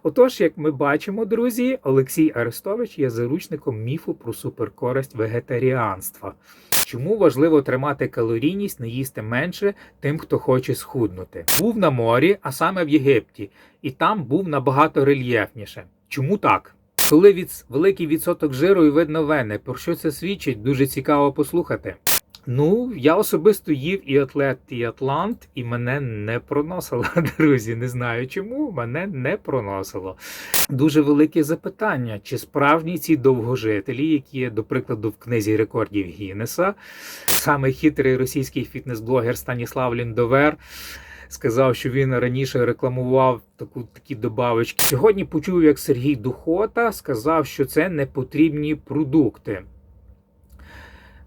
Отож, як ми бачимо, друзі, Олексій Арестович є заручником міфу про суперкористь вегетаріанства. Чому важливо тримати калорійність, не їсти менше тим, хто хоче схуднути? Був на морі, а саме в Єгипті, і там був набагато рельєфніше. Чому так? Коли великий відсоток жиру і видно вени, про що це свідчить, дуже цікаво послухати. Я особисто їв і атлет, і атлант, і мене не проносило, друзі. Не знаю чому, мене не проносило. Дуже велике запитання, чи справжні ці довгожителі, які є, до прикладу, в книзі рекордів Гіннеса, саме хитрий російський фітнес-блогер Станіслав Ліндовер сказав, що він раніше рекламував такі добавочки. Сьогодні почув, як Сергій Духота сказав, що це не потрібні продукти.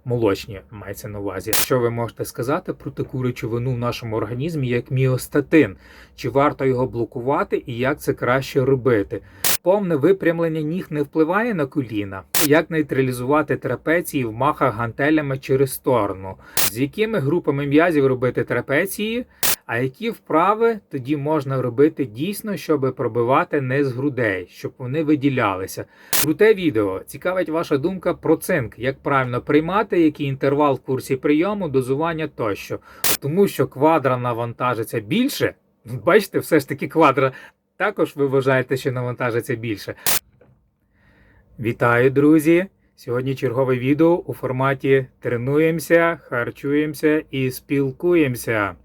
Молочні, мається на увазі. Що ви можете сказати про таку речовину в нашому організмі, як міостатин? Чи варто його блокувати і як це краще робити? Повне випрямлення ніг не впливає на коліна? Як нейтралізувати трапеції в махах гантелями через сторону? З якими групами м'язів робити трапеції? А які вправи тоді можна робити дійсно, щоб пробивати низ грудей, щоб вони виділялися? Круте відео. Цікавить ваша думка про цинк, як правильно приймати, який інтервал в курсі прийому, дозування тощо. Тому що квадра навантажиться більше. Бачите, все ж таки квадра також ви вважаєте, що навантажиться більше. Вітаю, друзі! Сьогодні чергове відео у форматі тренуємося, харчуємося і спілкуємося.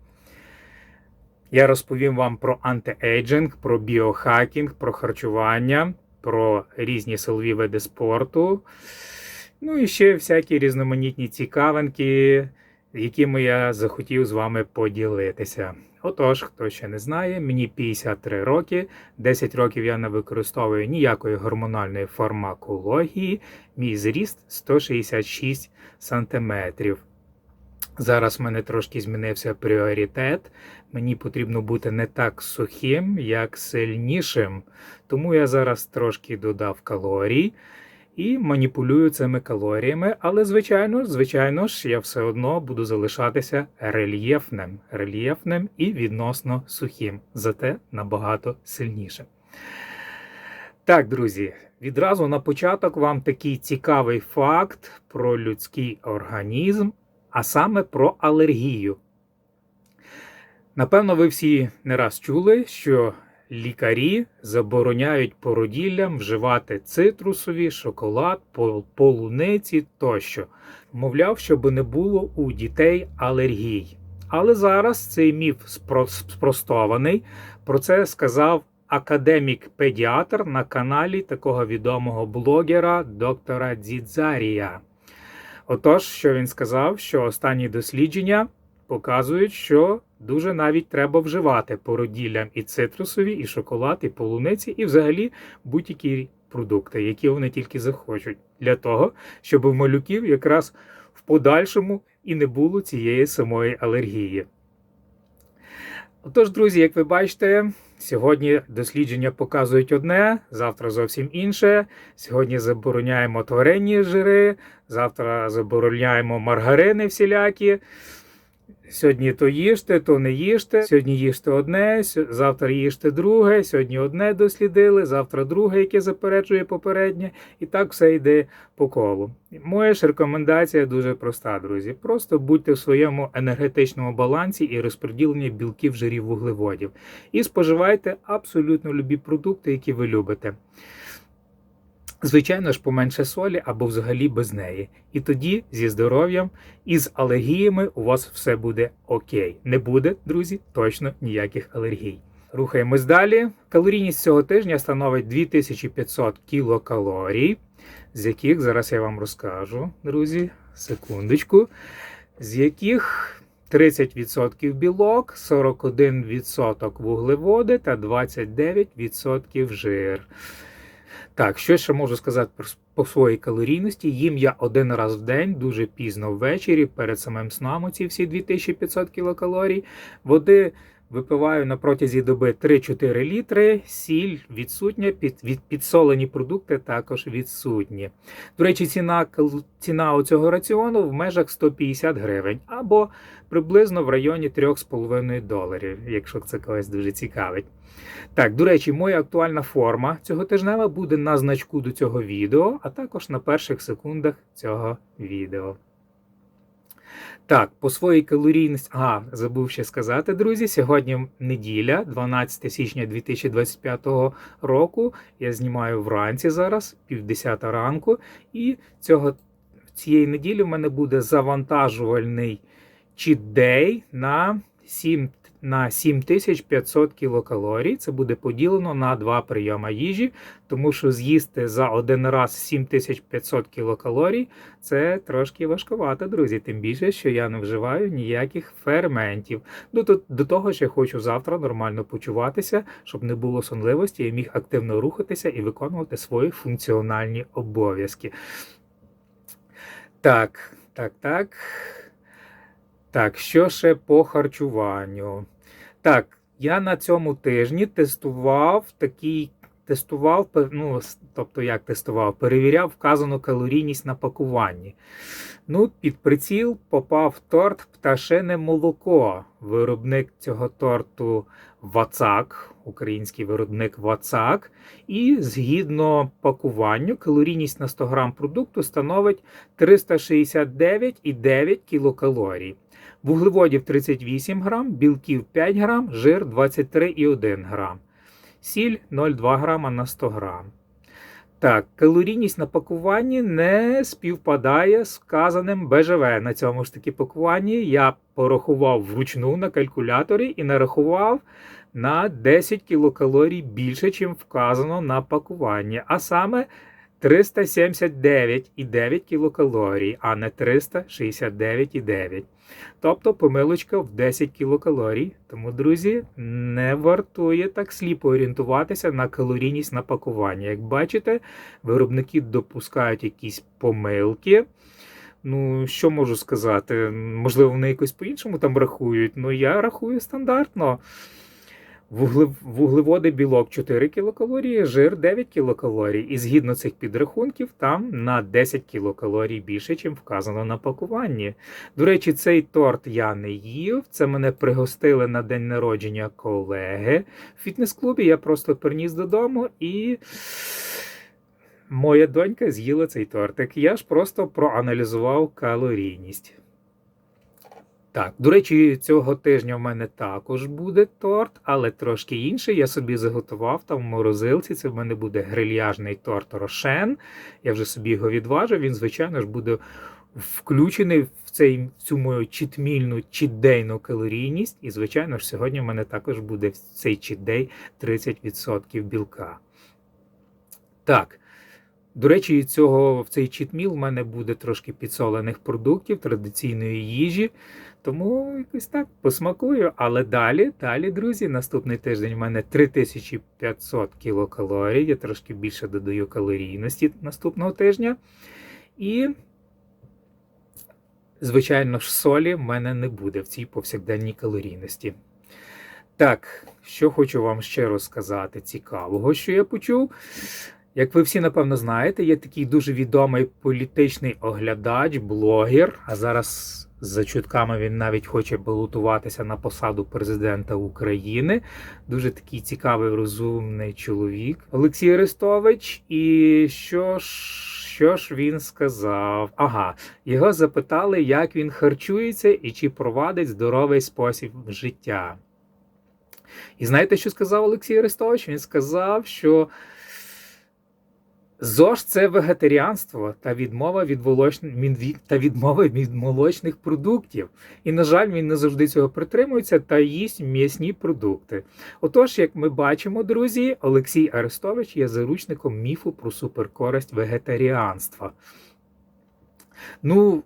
Я розповім вам про антиейджинг, про біохакінг, про харчування, про різні силові види спорту. І ще всякі різноманітні цікавинки, якими я захотів з вами поділитися. Отож, хто ще не знає, мені 53 роки, 10 років я не використовую ніякої гормональної фармакології, мій зріст 166 см. Зараз в мене трошки змінився пріоритет, мені потрібно бути не так сухим, як сильнішим. Тому я зараз трошки додав калорій і маніпулюю цими калоріями, але звичайно ж, я все одно буду залишатися рельєфним і відносно сухим, зате набагато сильнішим. Так, друзі, відразу на початок вам такий цікавий факт про людський організм, а саме про алергію. Напевно, ви всі не раз чули, що лікарі забороняють породіллям вживати цитрусові, шоколад, полуниці тощо. Мовляв, щоб не було у дітей алергій. Але зараз цей міф спростований. Про це сказав академік-педіатр на каналі такого відомого блогера доктора Дзідзарія. Отож, що він сказав, що останні дослідження показують, що дуже навіть треба вживати породіллям і цитрусові, і шоколад, і полуниці, і взагалі будь-які продукти, які вони тільки захочуть, для того, щоб у малюків якраз в подальшому і не було цієї самої алергії. Отож, друзі, як ви бачите, сьогодні дослідження показують одне, завтра зовсім інше. Сьогодні забороняємо тваринні жири, завтра забороняємо маргарини всілякі. Сьогодні то їжте, то не їжте. Сьогодні їжте одне, завтра їжте друге. Сьогодні одне дослідили, завтра друге, яке заперечує попереднє. І так все йде по колу. Моя ж рекомендація дуже проста, друзі. Просто будьте в своєму енергетичному балансі і розподіленні білків, жирів, вуглеводів. І споживайте абсолютно любі продукти, які ви любите. Звичайно ж, поменше солі або взагалі без неї. І тоді зі здоров'ям і з алергіями у вас все буде окей. Не буде, друзі, точно ніяких алергій. Рухаємось далі. Калорійність цього тижня становить 2500 кілокалорій, з яких, зараз я вам розкажу, друзі, секундочку, з яких 30% білок, 41% вуглеводи та 29% жир. Так, що ще можу сказати по своїй калорійності? Їм я один раз в день, дуже пізно ввечері, перед самим сном ці всі 2500 кілокалорій. Води випиваю на протязі доби 3-4 літри, сіль відсутня, підсолені продукти також відсутні. До речі, ціна оцього раціону в межах 150 гривень, або приблизно в районі $3,5, якщо це когось дуже цікавить. Так, до речі, моя актуальна форма цього тижнева буде на значку до цього відео, а також на перших секундах цього відео. Так, по своїй калорійності... забув ще сказати, друзі, сьогодні неділя, 12 січня 2025 року. Я знімаю вранці зараз, 9:30 ранку. І цієї неділі в мене буде завантажувальний чіт-дей на 7500 кілокалорій. Це буде поділено на 2 прийоми їжі, тому що з'їсти за один раз 7500 кілокалорій – це трошки важкувато, друзі. Тим більше, що я не вживаю ніяких ферментів. До того ж, я хочу завтра нормально почуватися, щоб не було сонливості, я міг активно рухатися і виконувати свої функціональні обов'язки. Так, що ще по харчуванню? Так, я на цьому тижні перевіряв вказану калорійність на пакуванні. Під приціл попав торт «Пташине молоко». Виробник цього торту Вацак, український виробник Вацак. І згідно пакуванню, калорійність на 100 грам продукту становить 369,9 кілокалорій. Вуглеводів 38 грам, білків 5 грам, жир 23,1 грам. Сіль 0,2 грама на 100 грам. Так, калорійність на пакуванні не співпадає з вказаним БЖВ. На цьому ж таки пакуванні я порахував вручну на калькуляторі і нарахував на 10 кілокалорій більше, чим вказано на пакуванні. А саме 379,9 кілокалорій, а не 369,9. Тобто помилочка в 10 кілокалорій. Тому, друзі, не вартує так сліпо орієнтуватися на калорійність на пакуванні. Як бачите, виробники допускають якісь помилки. Що можу сказати? Можливо, вони якось по-іншому там рахують. Я рахую стандартно. Вуглеводи, білок 4 кілокалорії, жир 9 кілокалорій. І згідно цих підрахунків, там на 10 кілокалорій більше, чим вказано на пакуванні. До речі, цей торт я не їв. Це мене пригостили на день народження колеги в фітнес-клубі. Я просто приніс додому і моя донька з'їла цей тортик. Я ж просто проаналізував калорійність. Так, до речі, цього тижня в мене також буде торт, але трошки інший. Я собі заготував там в морозилці. Це в мене буде грильяжний торт Рошен. Я вже собі його відважив. Він, звичайно ж, буде включений в цю мою чітдейну калорійність. І, звичайно ж, сьогодні в мене також буде в цей чітдей 30% білка. Так. До речі, в цей чітміл в мене буде трошки підсолених продуктів, традиційної їжі. Тому якось так посмакую. Але далі, друзі, наступний тиждень в мене 3500 кілокалорій. Я трошки більше додаю калорійності наступного тижня. І, звичайно ж, солі в мене не буде в цій повсякденній калорійності. Так, що хочу вам ще розказати цікавого, що я почув. Як ви всі, напевно, знаєте, є такий дуже відомий політичний оглядач, блогер, а зараз, за чутками, він навіть хоче балотуватися на посаду президента України. Дуже такий цікавий, розумний чоловік. Олексій Арестович. І що ж він сказав? Його запитали, як він харчується і чи провадить здоровий спосіб життя. І знаєте, що сказав Олексій Арестович? Він сказав, що ЗОЖ – це вегетаріанство та відмова від молочних продуктів. І, на жаль, він не завжди цього притримується та їсть м'ясні продукти. Отож, як ми бачимо, друзі, Олексій Арестович є заручником міфу про суперкористь вегетаріанства.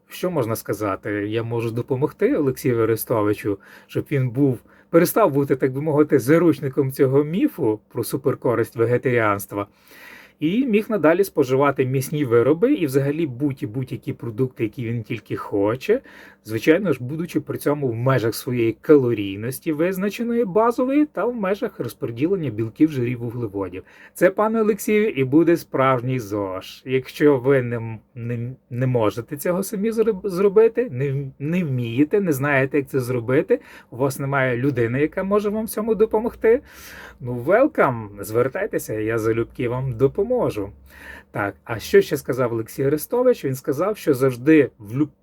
Що можна сказати? Я можу допомогти Олексію Арестовичу, щоб він перестав бути, так би мовити, заручником цього міфу про суперкористь вегетаріанства. і міг надалі споживати м'ясні вироби і взагалі будь-які продукти, які він тільки хоче, звичайно ж, будучи при цьому в межах своєї калорійності визначеної базової та в межах розподілення білків, жирів, вуглеводів. Це, пане Олексію, і буде справжній ЗОЖ. Якщо ви не можете цього самі зробити, не вмієте, не знаєте, як це зробити, у вас немає людини, яка може вам в цьому допомогти, ну, welcome, звертайтеся, я залюбки вам допоможу. Так, а що ще сказав Олексій Арестович? Він сказав, що завжди,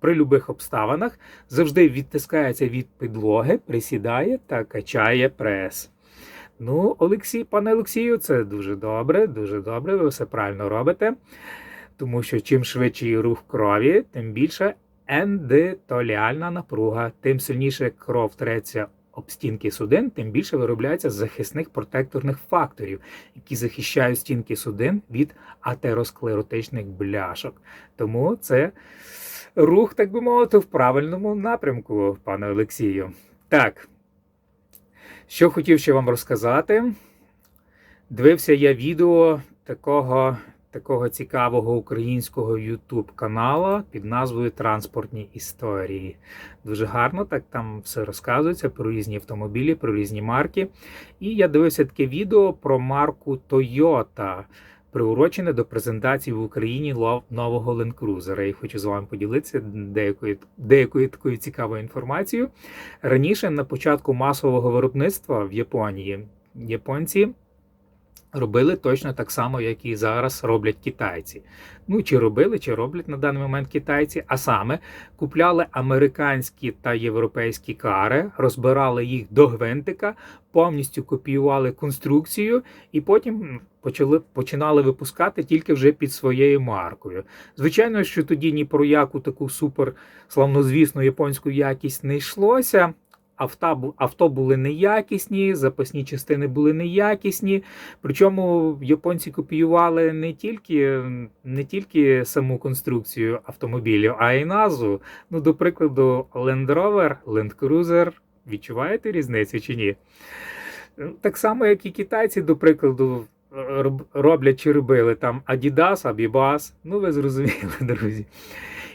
при любих обставинах, завжди відтискається від підлоги, присідає та качає прес. Ну, пане Олексію, це дуже добре, ви все правильно робите. Тому що чим швидший рух крові, тим більше ендотеліальна напруга, тим сильніше кров треться об стінки судин, тим більше виробляється захисних протекторних факторів, які захищають стінки судин від атеросклеротичних бляшок. Тому це рух, так би мовити, в правильному напрямку, пане Олексію. Так, що хотів ще вам розказати. Дивився я відео такого цікавого українського YouTube-канала під назвою «Транспортні історії». Дуже гарно, так там все розказується про різні автомобілі, про різні марки. І я дивився таке відео про марку Toyota, приурочене до презентації в Україні нового Land Cruiser. Я хочу з вами поділитися деякою такою цікавою інформацією. Раніше, на початку масового виробництва в Японії, японці робили точно так само, як і зараз роблять китайці. Ну, чи роблять на даний момент китайці, а саме купляли американські та європейські кари, розбирали їх до гвинтика, повністю копіювали конструкцію і потім починали випускати тільки вже під своєю маркою. Звичайно, що тоді ні про яку таку супер славнозвісну японську якість не йшлося. Авто були неякісні, запасні частини були неякісні. Причому японці копіювали не тільки саму конструкцію автомобілів, а й назву. Ну, до прикладу, Land Rover, Land Cruiser. Відчуваєте різницю чи ні? Так само, як і китайці, до прикладу, роблять чи робили там Adidas, Abibas. Ну, ви зрозуміли, друзі.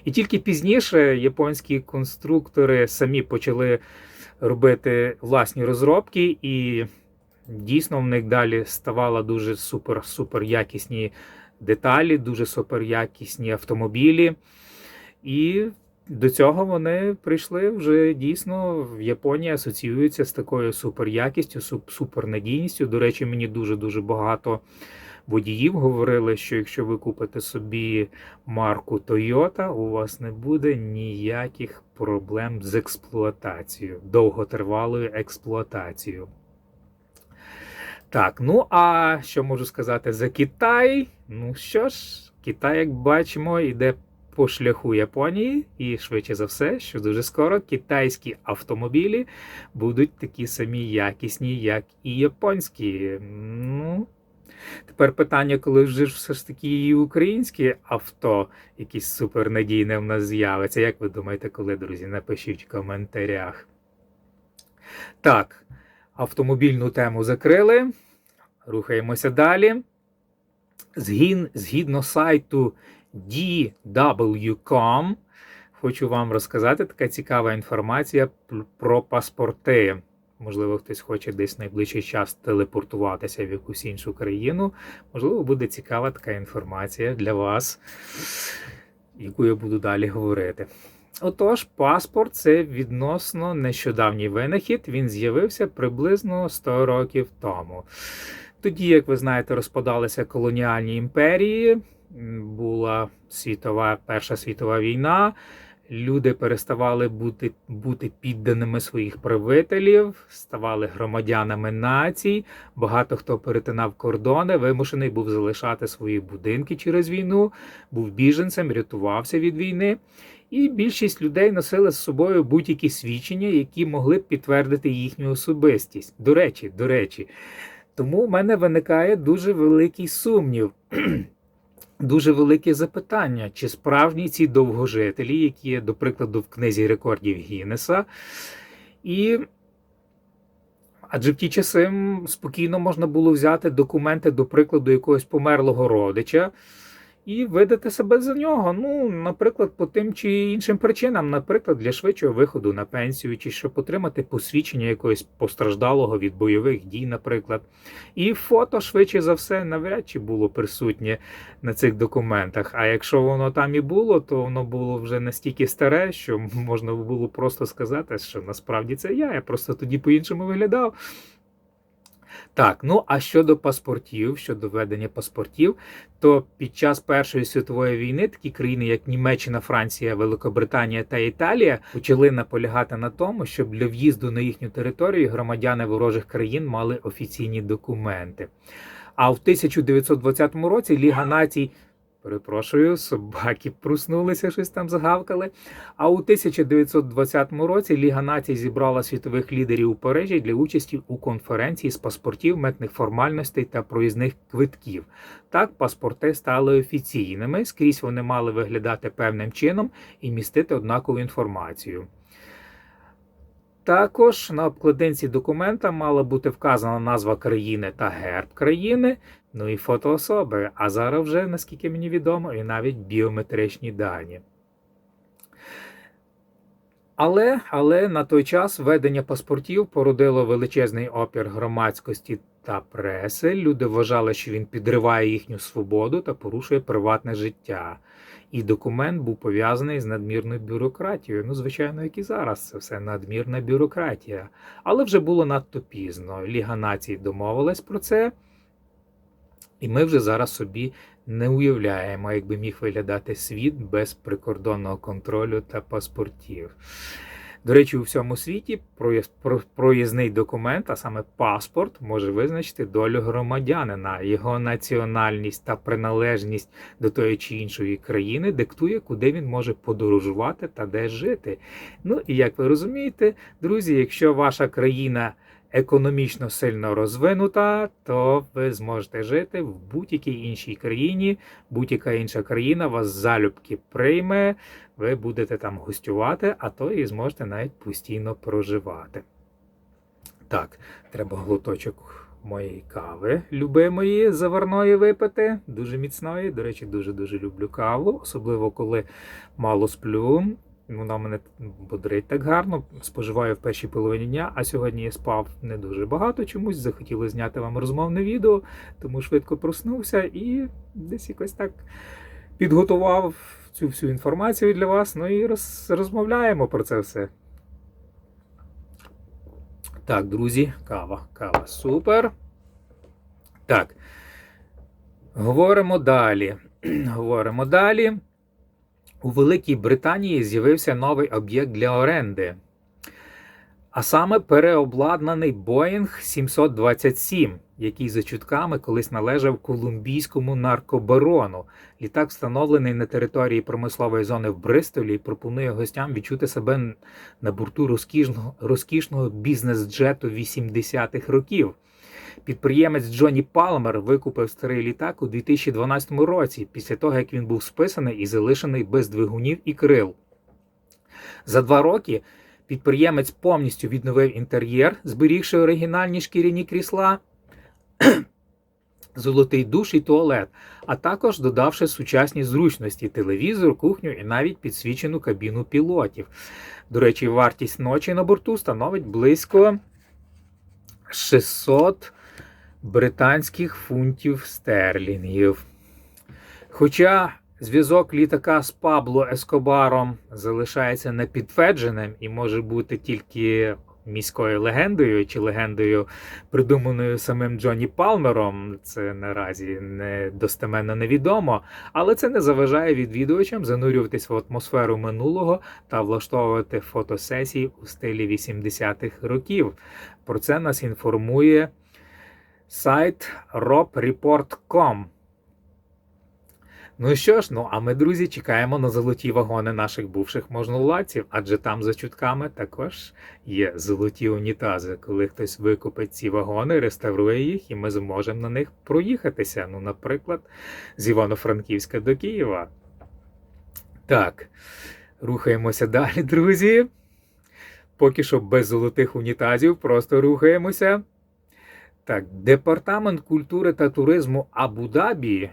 І тільки пізніше японські конструктори самі почали робити власні розробки, і дійсно в них далі ставали дуже супер якісні деталі, дуже супер якісні автомобілі. І до цього вони прийшли вже дійсно в Японії, асоціюються з такою суперякістю, супернадійністю. До речі, мені дуже багато водіїв говорили, що якщо ви купите собі марку Toyota, у вас не буде ніяких проблем з експлуатацією, довготривалою експлуатацією. Так, ну а що можу сказати за Китай? Ну що ж, Китай, як бачимо, йде по шляху Японії, і швидше за все, що дуже скоро китайські автомобілі будуть такі самі якісні, як і японські. Ну, тепер питання, коли вже все ж таки і українське авто якісь супернадійне в нас з'явиться. Як ви думаєте, коли, друзі? Напишіть в коментарях. Так, автомобільну тему закрили. Рухаємося далі. Згідно сайту DW.com, хочу вам розказати така цікава інформація про паспорти. Можливо, хтось хоче десь в найближчий час телепортуватися в якусь іншу країну. Можливо, буде цікава така інформація для вас, яку я буду далі говорити. Отож, паспорт – це відносно нещодавній винахід. Він з'явився приблизно 100 років тому. Тоді, як ви знаєте, розпадалися колоніальні імперії, була Перша світова війна, люди переставали бути підданими своїх правителів, ставали громадянами націй, багато хто перетинав кордони, вимушений був залишати свої будинки через війну, був біженцем, рятувався від війни. І більшість людей носили з собою будь-які свідчення, які могли б підтвердити їхню особистість. До речі, тому в мене виникає дуже великий сумнів, дуже велике запитання, чи справжні ці довгожителі, які є, до прикладу, в книзі рекордів Гіннеса, і Адже в ті часи спокійно можна було взяти документи, до прикладу, якогось померлого родича і видати себе за нього. Ну, наприклад, по тим чи іншим причинам, наприклад, для швидшого виходу на пенсію, чи щоб отримати посвідчення якогось постраждалого від бойових дій, наприклад. І фото, швидше за все, навряд чи було присутнє на цих документах. А якщо воно там і було, то воно було вже настільки старе, що можна було просто сказати, що насправді це я просто тоді по-іншому виглядав. Так, ну а щодо паспортів, щодо введення паспортів, то під час Першої світової війни такі країни, як Німеччина, Франція, Великобританія та Італія, почали наполягати на тому, щоб для в'їзду на їхню територію громадяни ворожих країн мали офіційні документи. А в 1920 році Ліга націй, перепрошую, собаки проснулися, щось там загавкали. А у 1920 році Ліга націй зібрала світових лідерів у Парижі для участі у конференції з паспортів, митних формальностей та проїзних квитків. Так, паспорти стали офіційними, скрізь вони мали виглядати певним чином і містити однакову інформацію. Також на обкладинці документа мала бути вказана назва країни та герб країни, ну і фото особи, а зараз вже, наскільки мені відомо, і навіть біометричні дані. Але на той час введення паспортів породило величезний опір громадськості та преси. Люди вважали, що він підриває їхню свободу та порушує приватне життя. І документ був пов'язаний з надмірною бюрократією. Ну, звичайно, як і зараз, це все надмірна бюрократія. Але вже було надто пізно. Ліга націй домовилась про це. І ми вже зараз собі не уявляємо, як би міг виглядати світ без прикордонного контролю та паспортів. До речі, у всьому світі проїзний документ, а саме паспорт, може визначити долю громадянина. Його національність та приналежність до тої чи іншої країни диктує, куди він може подорожувати та де жити. Ну і як ви розумієте, друзі, якщо ваша країна економічно сильно розвинута, то ви зможете жити в будь-якій іншій країні, будь-яка інша країна вас залюбки прийме, ви будете там гостювати, а то і зможете навіть постійно проживати. Так, треба глоточок моєї кави, любимої, заварної випити, дуже міцної. До речі, дуже-дуже люблю каву, особливо коли мало сплю. Вона мене бодрить так гарно, споживаю в першій половині дня, а сьогодні я спав не дуже багато чомусь, захотіли зняти вам розмовне відео, тому швидко проснувся і десь якось так підготував цю всю інформацію для вас, ну і розмовляємо про це все. Так, друзі, кава, супер. Так, говоримо далі. У Великій Британії з'явився новий об'єкт для оренди, а саме переобладнаний Boeing 727, який за чутками колись належав колумбійському наркобарону. Літак встановлений на території промислової зони в Бристолі і пропонує гостям відчути себе на борту розкішного бізнес-джету 80-х років. Підприємець Джонні Палмер викупив старий літак у 2012 році, після того, як він був списаний і залишений без двигунів і крил. За 2 роки підприємець повністю відновив інтер'єр, зберігши оригінальні шкіряні крісла, золотий душ і туалет, а також додавши сучасні зручності – телевізор, кухню і навіть підсвічену кабіну пілотів. До речі, вартість ночі на борту становить близько 600 британських фунтів стерлінгів. Хоча зв'язок літака з Пабло Ескобаром залишається непідтвердженим і може бути тільки міською легендою чи легендою, придуманою самим Джонні Палмером, це наразі достеменно невідомо, але це не заважає відвідувачам занурюватись в атмосферу минулого та влаштовувати фотосесії у стилі 80-х років. Про це нас інформує сайт robreport.com. Ну що ж, а ми, друзі, чекаємо на золоті вагони наших бувших можновладців, адже там за чутками також є золоті унітази. Коли хтось викупить ці вагони, реставрує їх, і ми зможемо на них проїхатися. Ну, наприклад, з Івано-Франківська до Києва. Так, рухаємося далі, друзі. поки що без золотих унітазів, просто рухаємося. Так, Департамент культури та туризму Абу-Дабі,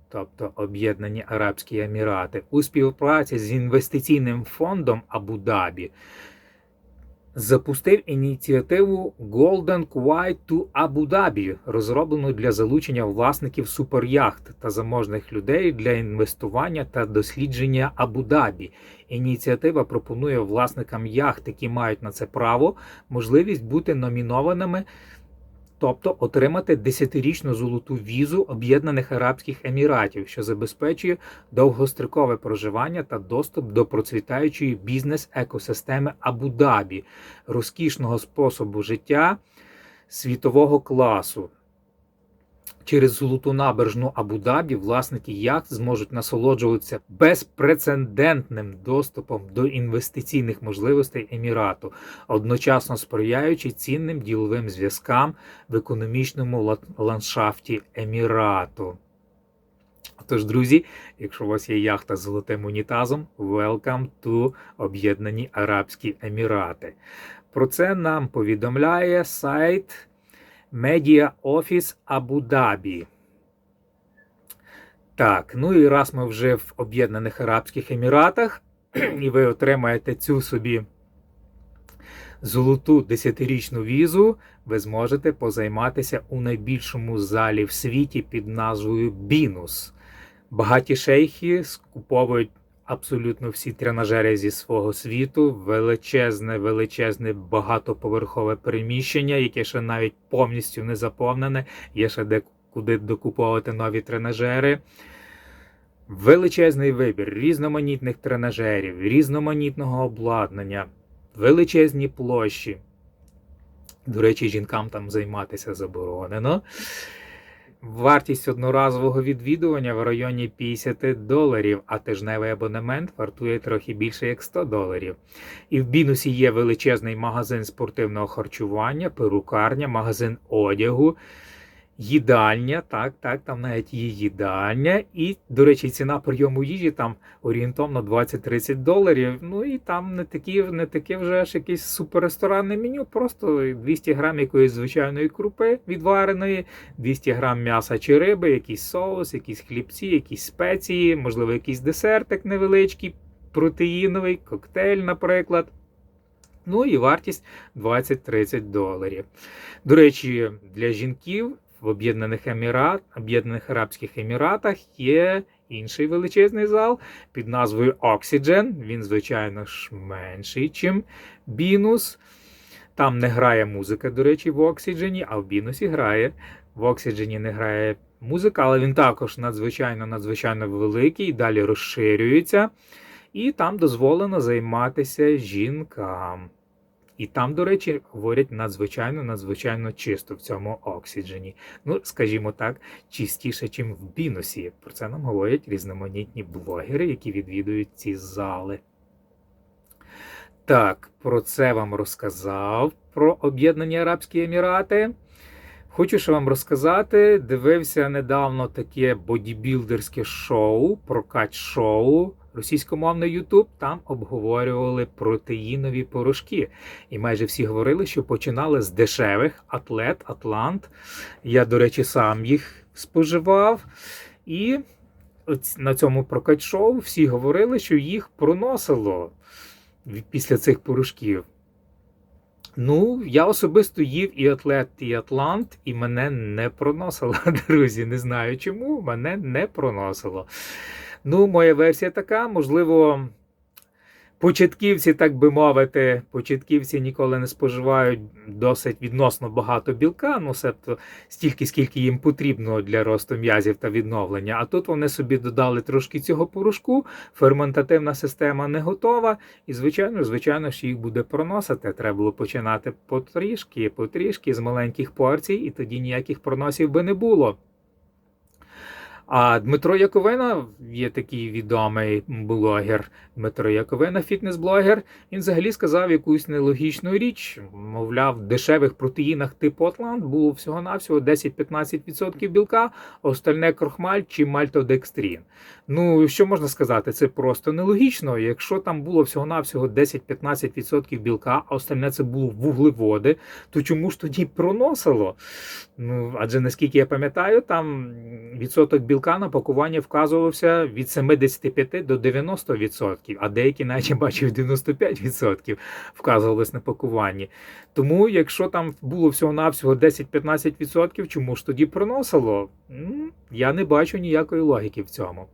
тобто Об'єднані Арабські Емірати, у співпраці з інвестиційним фондом Абу-Дабі запустив ініціативу Golden Quiet to Abu Dhabi, розроблену для залучення власників суперяхт та заможних людей для інвестування та дослідження Абу-Дабі. Ініціатива пропонує власникам яхт, які мають на це право, можливість бути номінованими, тобто отримати 10-річну золоту візу Об'єднаних Арабських Еміратів, що забезпечує довгострокове проживання та доступ до процвітаючої бізнес-екосистеми Абу-Дабі, розкішного способу життя світового класу. Через золоту набережну Абу-Дабі власники яхт зможуть насолоджуватися безпрецедентним доступом до інвестиційних можливостей Емірату, одночасно сприяючи цінним діловим зв'язкам в економічному ландшафті Емірату. Тож, друзі, якщо у вас є яхта з золотим унітазом, welcome to Об'єднані Арабські Емірати. Про це нам повідомляє сайт Media Office Абу-Дабі. Так, ну і раз ми вже в Об'єднаних Арабських Еміратах, і ви отримаєте цю собі золоту 10-річну візу, ви зможете позайматися у найбільшому залі в світі під назвою Бінус. Багаті шейхи скуповують абсолютно всі тренажери зі свого світу, величезне багатоповерхове приміщення, яке ще навіть повністю не заповнене, є ще де куди докуповувати нові тренажери. Величезний вибір різноманітних тренажерів, різноманітного обладнання, величезні площі. До речі, жінкам там займатися заборонено. Вартість одноразового відвідування в районі $50, а тижневий абонемент вартує трохи більше як $100. І в Бінусі є величезний магазин спортивного харчування, перукарня, магазин одягу, їдальня, там навіть є їдальня. І, до речі, ціна прийому їжі там орієнтовно $20-30. Ну і там не таке вже ж якесь суперресторанне меню, просто 200 грам якоїсь звичайної крупи відвареної, 200 грам м'яса чи риби, якийсь соус, якісь хлібці, якісь спеції, можливо, якийсь десертик невеличкий, протеїновий, коктейль, наприклад. Ну і вартість $20-30. До речі, для жінків в Об'єднаних Арабських Еміратах є інший величезний зал під назвою Oxygen. Він, звичайно ж, менший, ніж Бінус. Там не грає музика, до речі, в Oxygen, а в Бінусі грає. В Oxygen не грає музика, але він також надзвичайно великий, далі розширюється. І там дозволено займатися жінкам. І там, до речі, говорять надзвичайно чисто в цьому Oxygen. Ну, скажімо так, чистіше, ніж в Бінусі. Про це нам говорять різноманітні блогери, які відвідують ці зали. Так, про це вам розказав, про Об'єднані Арабські Емірати. Хочу ще вам розказати, дивився недавно таке бодібілдерське шоу, прокат-шоу, російськомовний YouTube, там обговорювали протеїнові порошки. І майже всі говорили, що починали з дешевих Атлант. Я, до речі, сам їх споживав. І на цьому прокат-шоу всі говорили, що їх проносило після цих порошків. Ну, я особисто їв і Атлант, і мене не проносило, друзі. Не знаю чому, мене не проносило. Ну, моя версія така, можливо, початківці, так би мовити, ніколи не споживають досить відносно багато білка, ну, себто стільки, скільки їм потрібно для росту м'язів та відновлення. А тут вони собі додали трошки цього порошку, ферментативна система не готова, і, звичайно, що їх буде проносити. Треба було починати потрішки, з маленьких порцій, і тоді ніяких проносів би не було. А Дмитро Яковина, є такий відомий блогер, Дмитро Яковина, фітнес-блогер, він взагалі сказав якусь нелогічну річ. Мовляв, в дешевих протеїнах типу Атлант було всього-навсього 10-15% білка, а остальне крохмаль чи мальтодекстрін. Ну, що можна сказати, це просто нелогічно. Якщо там було всього-навсього 10-15% білка, а остальне це було вуглеводи, то чому ж тоді проносило? Ну, адже, наскільки я пам'ятаю, там відсоток білка на пакуванні вказувався від 75 до 90%, а деякі навіть я бачив 95% вказувалось на пакуванні. Тому, якщо там було всього-навсього 10-15%, чому ж тоді проносило? Я не бачу ніякої логіки в цьому.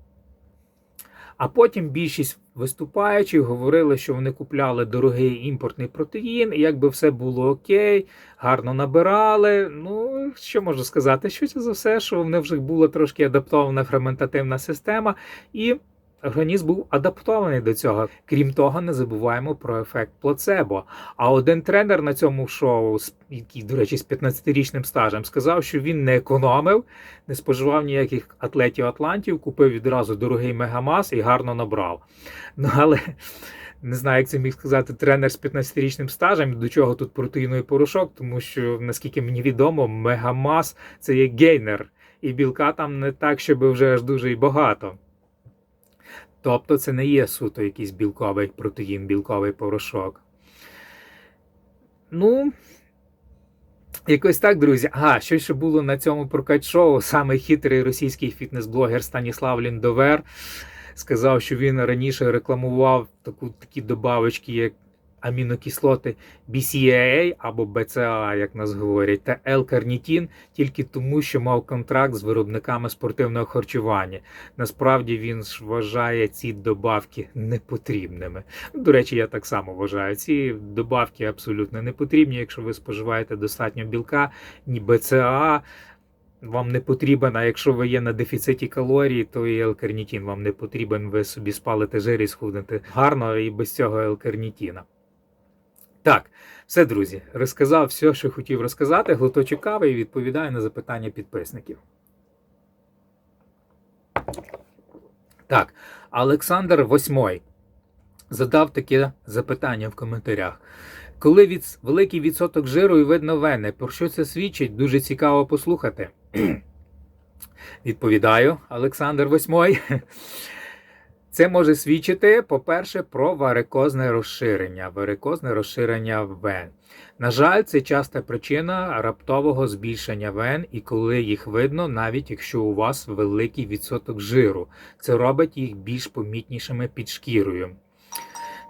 А потім більшість виступаючих говорили, що вони купляли дорогий імпортний протеїн, і якби все було окей, гарно набирали. Ну, що можу сказати, що це за все, що в них вже була трошки адаптована ферментативна система, і організм був адаптований до цього. Крім того, не забуваємо про ефект плацебо. А один тренер на цьому шоу, який, до речі, з 15-річним стажем, сказав, що він не економив, не споживав ніяких атлетів-атлантів, купив відразу дорогий мегамас і гарно набрав. Ну, але не знаю, як це міг сказати тренер з 15-річним стажем, до чого тут протеїновий порошок, тому що, наскільки мені відомо, мегамас – це є гейнер, і білка там не так, щоб вже аж дуже і багато. Тобто це не є суто якийсь білковий протеїн, білковий порошок. Ну, якось так, друзі. Що ще було на цьому прокат-шоу? Самий хитрий російський фітнес-блогер Станіслав Ліндовер сказав, що він раніше рекламував такі добавочки, як амінокислоти BCAA або BCAA, як нас говорять, та L-карнітин, тільки тому, що мав контракт з виробниками спортивного харчування. Насправді він ж вважає ці добавки непотрібними. До речі, я так само вважаю. Ці добавки абсолютно не потрібні, якщо ви споживаєте достатньо білка, ні BCAA вам не потрібен, а якщо ви є на дефіциті калорій, то і L-карнітин вам не потрібен, ви собі спалите жир і схуднете гарно і без цього L-карнітіна. Так, все, друзі, розказав все, що хотів розказати, глоточок кави і відповідаю на запитання підписників. Так, Олександр VIII задав таке запитання в коментарях. Коли великий відсоток жиру і видно вени, про що це свідчить? Дуже цікаво послухати. Відповідаю, Олександр VIII. Це може свідчити, по-перше, про варикозне розширення вен. На жаль, це часта причина раптового збільшення вен, і коли їх видно, навіть якщо у вас великий відсоток жиру. Це робить їх більш помітнішими під шкірою.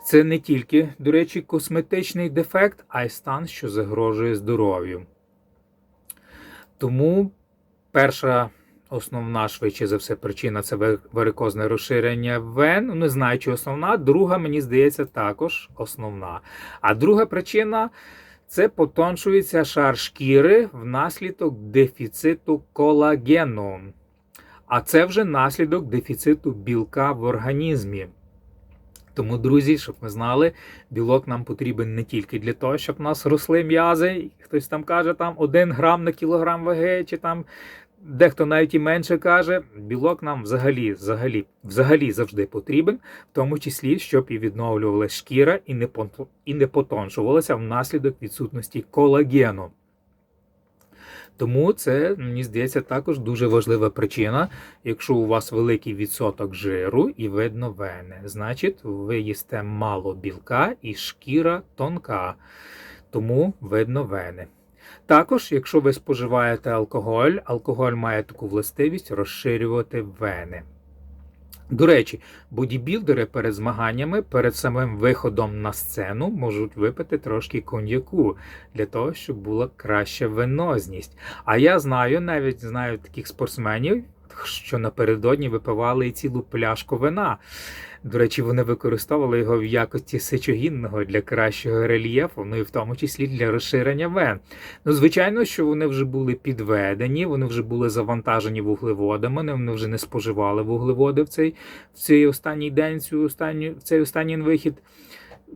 Це не тільки, до речі, косметичний дефект, а й стан, що загрожує здоров'ю. Тому перша основна, швидше за все, причина – це варикозне розширення вен. Не знаю, чи основна. Друга, мені здається, також основна. А друга причина – це потоншується шар шкіри внаслідок дефіциту колагену. А це вже наслідок дефіциту білка в організмі. Тому, друзі, щоб ви знали, білок нам потрібен не тільки для того, щоб в нас росли м'язи. Хтось там каже, 1 грам на кілограм ваги, чи там дехто навіть і менше каже. Білок нам взагалі завжди потрібен, в тому числі, щоб і відновлювалася шкіра і не потоншувалася внаслідок відсутності колагену. Тому це, мені здається, також дуже важлива причина. Якщо у вас великий відсоток жиру і видно вени, значить ви їсте мало білка і шкіра тонка, тому видно вени. Також, якщо ви споживаєте алкоголь має таку властивість розширювати вени. До речі, бодібілдери перед змаганнями, перед самим виходом на сцену можуть випити трошки коньяку, для того, щоб була краща венозність. А я навіть знаю таких спортсменів, що напередодні випивали і цілу пляшку вина. До речі, вони використовували його в якості сечогінного для кращого рельєфу, і в тому числі для розширення вен. Звичайно, що вони вже були підведені, вони вже були завантажені вуглеводами, вони вже не споживали вуглеводи в цей останній день, в цей останній вихід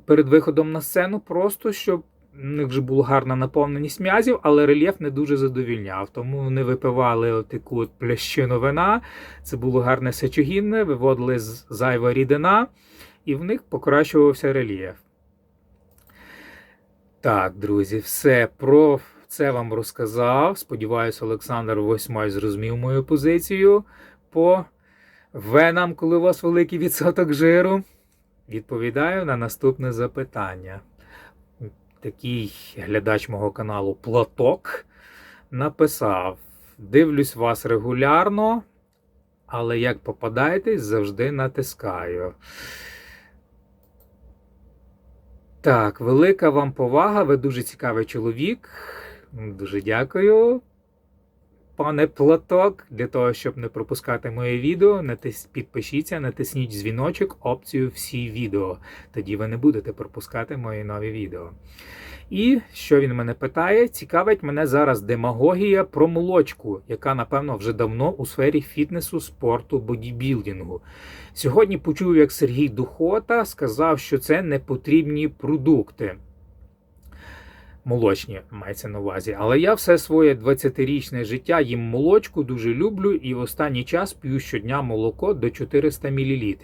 перед виходом на сцену, просто щоб у них вже була гарна наповненість м'язів, але рельєф не дуже задовільняв. Тому вони випивали таку от плящину вина, це було гарне сечогінне, виводили зайва рідина, і в них покращувався рельєф. Так, друзі, все про це вам розказав. Сподіваюсь, Олександр Восьмай зрозумів мою позицію по венам, коли у вас великий відсоток жиру. Відповідаю на наступне запитання. Такий глядач мого каналу Платок написав: дивлюсь вас регулярно, але як попадаєтесь, завжди натискаю. Так, велика вам повага, ви дуже цікавий чоловік. Дуже дякую, пане Платок. Для того, щоб не пропускати моє відео, підпишіться, натисніть дзвіночок, опцію «Всі відео». Тоді ви не будете пропускати мої нові відео. І що він мене питає? Цікавить мене зараз демагогія про молочку, яка, напевно, вже давно у сфері фітнесу, спорту, бодібілдингу. Сьогодні почув, як Сергій Духота сказав, що це непотрібні продукти. Молочні, мається на увазі. Але я все своє 20-річне життя їм молочку, дуже люблю і в останній час п'ю щодня молоко до 400 мл.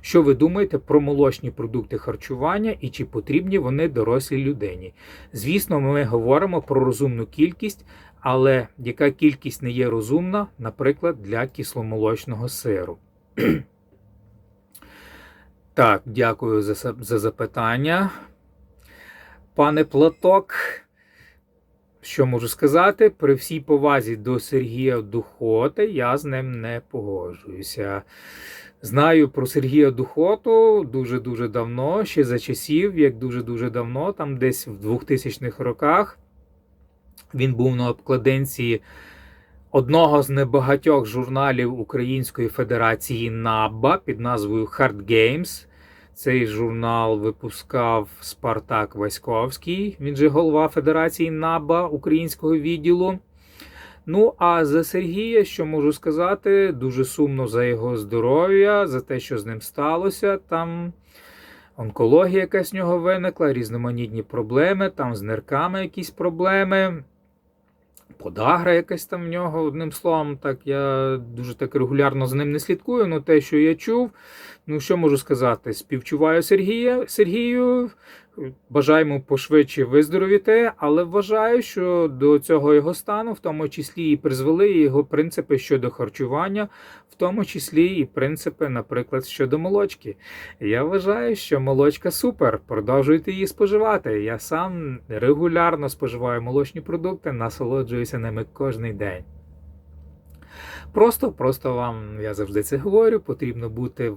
Що ви думаєте про молочні продукти харчування і чи потрібні вони дорослій людині? Звісно, ми говоримо про розумну кількість, але яка кількість не є розумна, наприклад, для кисломолочного сиру? Так, дякую за запитання. Пане Платок, що можу сказати? При всій повазі до Сергія Духоти я з ним не погоджуюся. Знаю про Сергія Духоту дуже-дуже давно, ще за часів, як дуже-дуже давно, там десь в 2000-х роках. Він був на обкладинці одного з небагатьох журналів Української Федерації НАБА під назвою Hard Games. Цей журнал випускав Спартак Васьковський, він же голова Федерації НАБА українського відділу. Ну, а за Сергія, що можу сказати, дуже сумно за його здоров'я, за те, що з ним сталося. Там онкологія якась в нього виникла, різноманітні проблеми, там з нирками якісь проблеми. Подагра якась там в нього, одним словом, так я дуже так регулярно за ним не слідкую, але те, що я чув, ну що можу сказати, співчуваю Сергію, бажаю йому пошвидше виздоровіти, але вважаю, що до цього його стану, в тому числі і призвели його принципи щодо харчування, в тому числі і принципи, наприклад, щодо молочки. Я вважаю, що молочка супер, продовжуйте її споживати. Я сам регулярно споживаю молочні продукти, насолоджуюся ними кожен день. Просто вам, я завжди це говорю, потрібно бути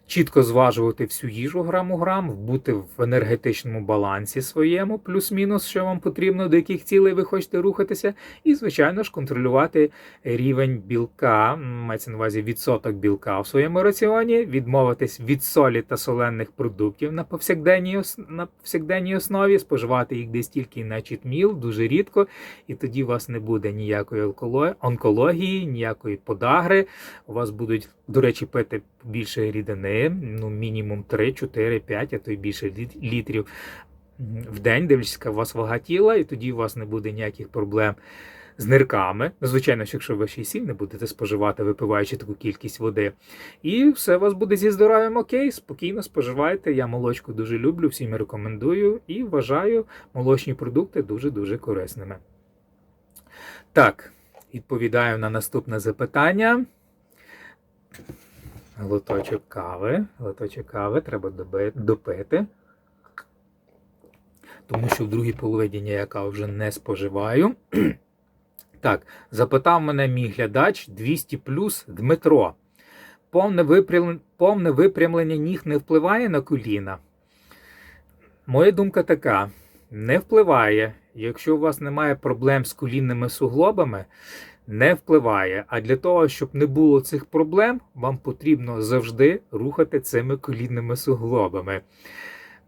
чітко зважувати всю їжу грам у грам, бути в енергетичному балансі своєму, плюс-мінус, що вам потрібно, до яких цілей ви хочете рухатися, і, звичайно ж, контролювати рівень білка, мається на увазі відсоток білка в своєму раціоні, відмовитись від солі та солених продуктів на повсякденній основі, споживати їх десь тільки на читміл, дуже рідко, і тоді у вас не буде ніякої онкології, ніякої подагри, у вас будуть, до речі, пити більше рідини, ну, мінімум 3, 4, 5, а то й більше літрів в день, дивлячись, яка у вас вага тіла, і тоді у вас не буде ніяких проблем з нирками. Ну, звичайно, якщо ви ще й сіль не будете споживати, випиваючи таку кількість води. І все у вас буде зі здоров'ям окей, спокійно споживайте. Я молочку дуже люблю, всім рекомендую і вважаю молочні продукти дуже-дуже корисними. Так, відповідаю на наступне запитання. Глоточок кави треба допити, тому що в другій половині я каву вже не споживаю. Так, запитав мене мій глядач 200+ Дмитро. Повне випрямлення ніг не впливає на коліна? Моя думка така, не впливає. Якщо у вас немає проблем з колінними суглобами, не впливає. А для того, щоб не було цих проблем, вам потрібно завжди рухати цими колінними суглобами.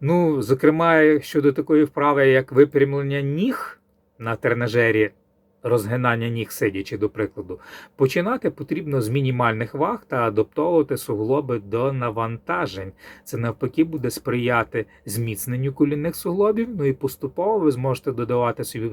Ну, зокрема, щодо такої вправи, як випрямлення ніг на тренажері розгинання ніг сидячи, до прикладу. Починати потрібно з мінімальних ваг та адаптовувати суглоби до навантажень. Це навпаки буде сприяти зміцненню колінних суглобів, ну і поступово ви зможете додавати собі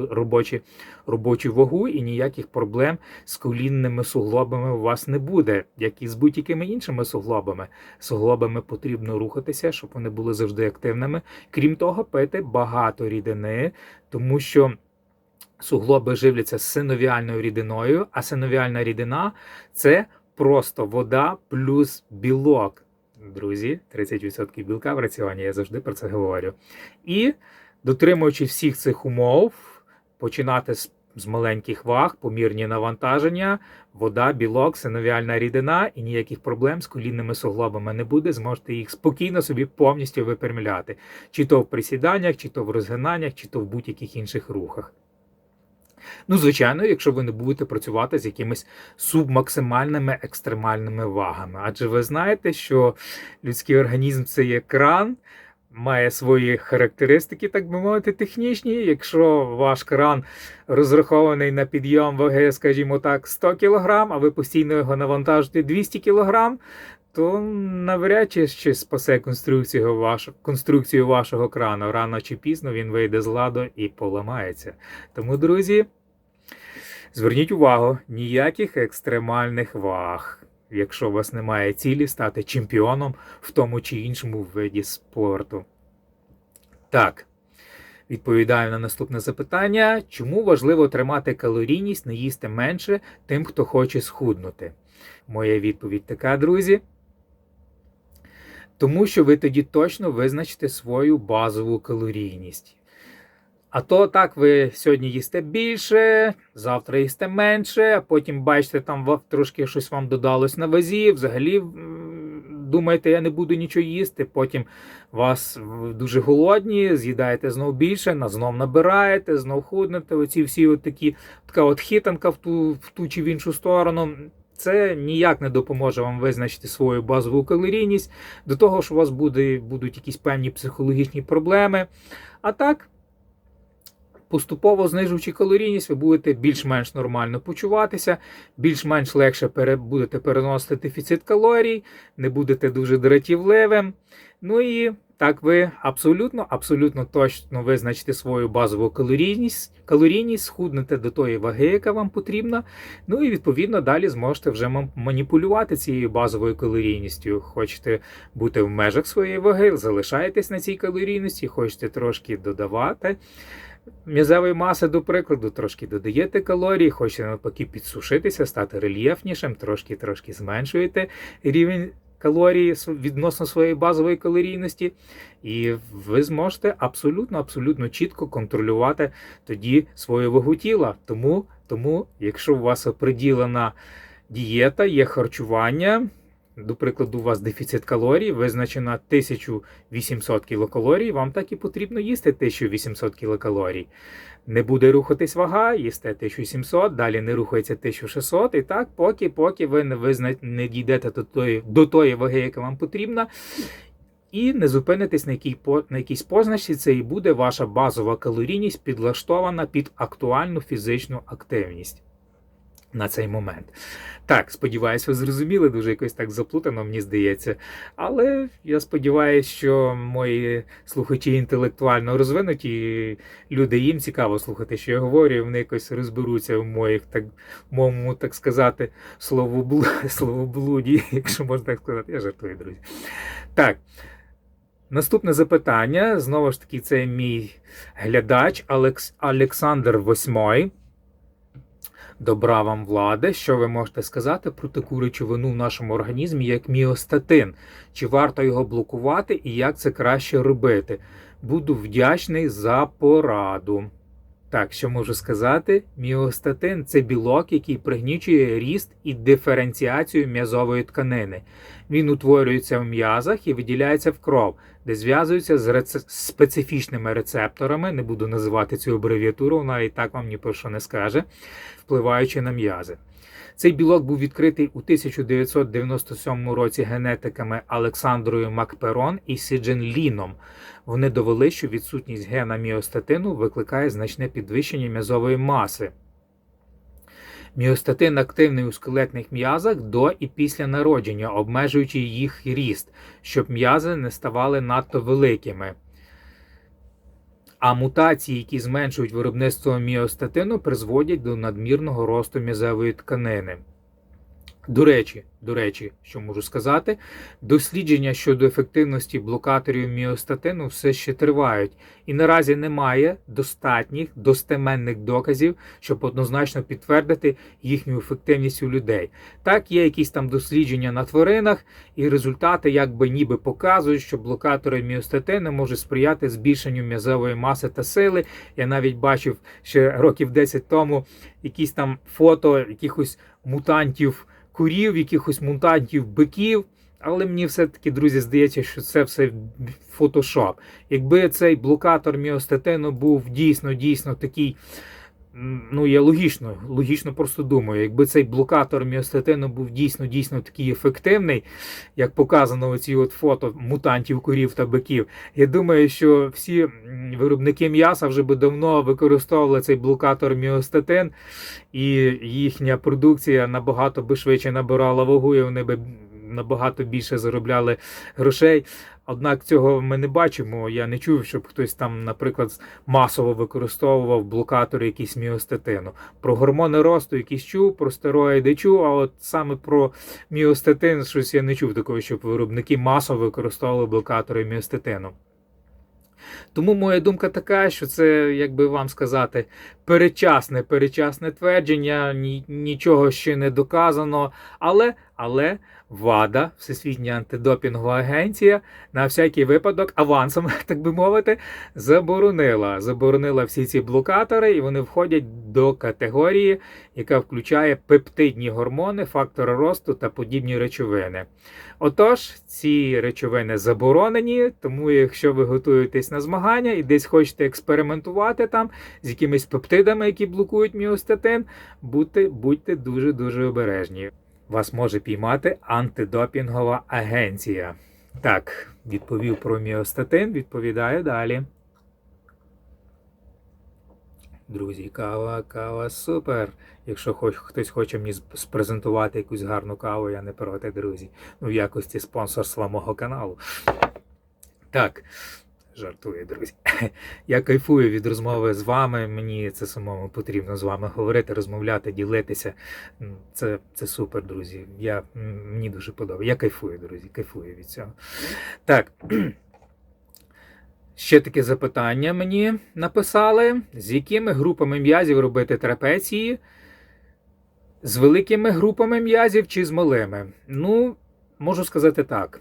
робочу вагу, і ніяких проблем з колінними суглобами у вас не буде, як і з будь-якими іншими суглобами. Суглобами потрібно рухатися, щоб вони були завжди активними. Крім того, пити багато рідини, тому що суглоби живляться синовіальною рідиною, а синовіальна рідина – це просто вода плюс білок. Друзі, 30% білка в раціоні, я завжди про це говорю. І, дотримуючи всіх цих умов, починати з маленьких ваг, помірні навантаження, вода, білок, синовіальна рідина, і ніяких проблем з колінними суглобами не буде, зможете їх спокійно собі повністю випрямляти. Чи то в присіданнях, чи то в розгинаннях, чи то в будь-яких інших рухах. Ну, звичайно, якщо ви не будете працювати з якимись субмаксимальними екстремальними вагами. Адже ви знаєте, що людський організм – це є кран, має свої характеристики, так би мовити, технічні. Якщо ваш кран розрахований на підйом ваги, скажімо так, 100 кг, а ви постійно його навантажуєте 200 кг, то навряд чи спасе конструкцію вашого крану. Рано чи пізно він вийде з ладу і поламається. Тому, друзі, зверніть увагу, ніяких екстремальних ваг, якщо у вас немає цілі стати чемпіоном в тому чи іншому виді спорту. Так, відповідаю на наступне запитання. Чому важливо тримати калорійність, не їсти менше тим, хто хоче схуднути? Моя відповідь така, друзі. Тому що ви тоді точно визначите свою базову калорійність. А то так ви сьогодні їсте більше, завтра їсте менше, а потім бачите, там трошки щось вам додалось на вазі, взагалі думаєте, я не буду нічого їсти, потім вас дуже голодні, з'їдаєте знов більше, знов набираєте, знов худнете, оці всі така от хитанка в ту чи в іншу сторону. Це ніяк не допоможе вам визначити свою базову калорійність, до того ж у вас будуть якісь певні психологічні проблеми. А так, поступово знижуючи калорійність, ви будете більш-менш нормально почуватися, більш-менш легше будете переносити дефіцит калорій, не будете дуже дратівливим. Ну і так ви абсолютно точно визначите свою базову калорійність, схуднете до тої ваги, яка вам потрібна. Ну і відповідно далі зможете вже маніпулювати цією базовою калорійністю. Хочете бути в межах своєї ваги, залишаєтесь на цій калорійності, хочете трошки додавати м'язової маси, до прикладу, трошки додаєте калорій, хочете навпаки підсушитися, стати рельєфнішим, трошки зменшуєте рівень калорії відносно своєї базової калорійності, і ви зможете абсолютно чітко контролювати тоді свою вагу тіла. Тому, якщо у вас оприділена дієта, є харчування, до прикладу, у вас дефіцит калорій, визначено 1800 кілокалорій, вам так і потрібно їсти 1800 кілокалорій. Не буде рухатись вага, їсте 1700, далі не рухається 1600, і так, поки ви не дійдете до тої ваги, яка вам потрібна, і не зупинитесь на якійсь позначці, це і буде ваша базова калорійність, підлаштована під актуальну фізичну активність на цей момент. Так, сподіваюсь, ви зрозуміли, дуже якось так заплутано, мені здається. Але я сподіваюся, що мої слухачі інтелектуально розвинуті люди, їм цікаво слухати, що я говорю, і вони якось розберуться в моєму, так сказати, словоблуді, якщо можна так сказати. Я жартую, друзі. Так, наступне запитання, знову ж таки, це мій глядач Олександр VIII. Добра вам влади. Що ви можете сказати про таку речовину в нашому організмі, як міостатин? Чи варто його блокувати і як це краще робити? Буду вдячний за пораду. Так, що можу сказати? Міостатин – це білок, який пригнічує ріст і диференціацію м'язової тканини. Він утворюється в м'язах і виділяється в кров, де зв'язується з специфічними рецепторами, не буду називати цю абревіатуру, вона і так вам ні про що не скаже, впливаючи на м'язи. Цей білок був відкритий у 1997 році генетиками Олександрою Макперон і Сіджен Ліном. Вони довели, що відсутність гена міостатину викликає значне підвищення м'язової маси. Міостатин активний у скелетних м'язах до і після народження, обмежуючи їх ріст, щоб м'язи не ставали надто великими. А мутації, які зменшують виробництво міостатину, призводять до надмірного росту м'язової тканини. До речі, що можу сказати, дослідження щодо ефективності блокаторів міостатину все ще тривають, і наразі немає достатніх достеменних доказів, щоб однозначно підтвердити їхню ефективність у людей. Так, є якісь там дослідження на тваринах, і результати якби ніби показують, що блокатори міостатину можуть сприяти збільшенню м'язової маси та сили. Я навіть бачив ще років 10 тому якісь там фото якихось мутантів курів, якихось мутантів биків, але мені все-таки, друзі, здається, що це все фотошоп. Якби цей блокатор міостатину був дійсно такий, ну я логічно просто думаю, якби цей блокатор міостатину був дійсно такий ефективний, як показано оці от фото мутантів курів та биків, я думаю, що всі виробники м'яса вже би давно використовували цей блокатор міостатин, і їхня продукція набагато би швидше набирала вагу, і вони би набагато більше заробляли грошей. Однак цього ми не бачимо. Я не чув, щоб хтось там, наприклад, масово використовував блокатори якісь міостатину. Про гормони росту якісь чув, про стероїди чув, а от саме про міостатин щось я не чув такого, щоб виробники масово використовували блокатори міостатину. Тому моя думка така, що це, як би вам сказати, передчасне твердження, нічого ще не доказано, але ВАДА, Всесвітня антидопінгова агенція, на всякий випадок авансом, так би мовити, заборонила всі ці блокатори, і вони входять до категорії, яка включає пептидні гормони, фактори росту та подібні речовини. Отож, ці речовини заборонені, тому якщо ви готуєтесь на змагання і десь хочете експериментувати там з якимись пептидами, які блокують міостатин, будьте дуже обережні. Вас може піймати антидопінгова агенція. Так, відповів про міостатин, відповідаю далі. Друзі, кава супер. Якщо хтось хоче мені спрезентувати якусь гарну каву, я не проти, друзі. Ну, в якості спонсорства мого каналу. Так, жартую, друзі. Я кайфую від розмови з вами, мені це самому потрібно з вами говорити, розмовляти, ділитися. Це супер, друзі. Мені дуже подобається. Я кайфую, друзі, кайфую від цього. Так, ще таке запитання мені написали. З якими групами м'язів робити трапеції? З великими групами м'язів чи з малими? Ну, можу сказати так.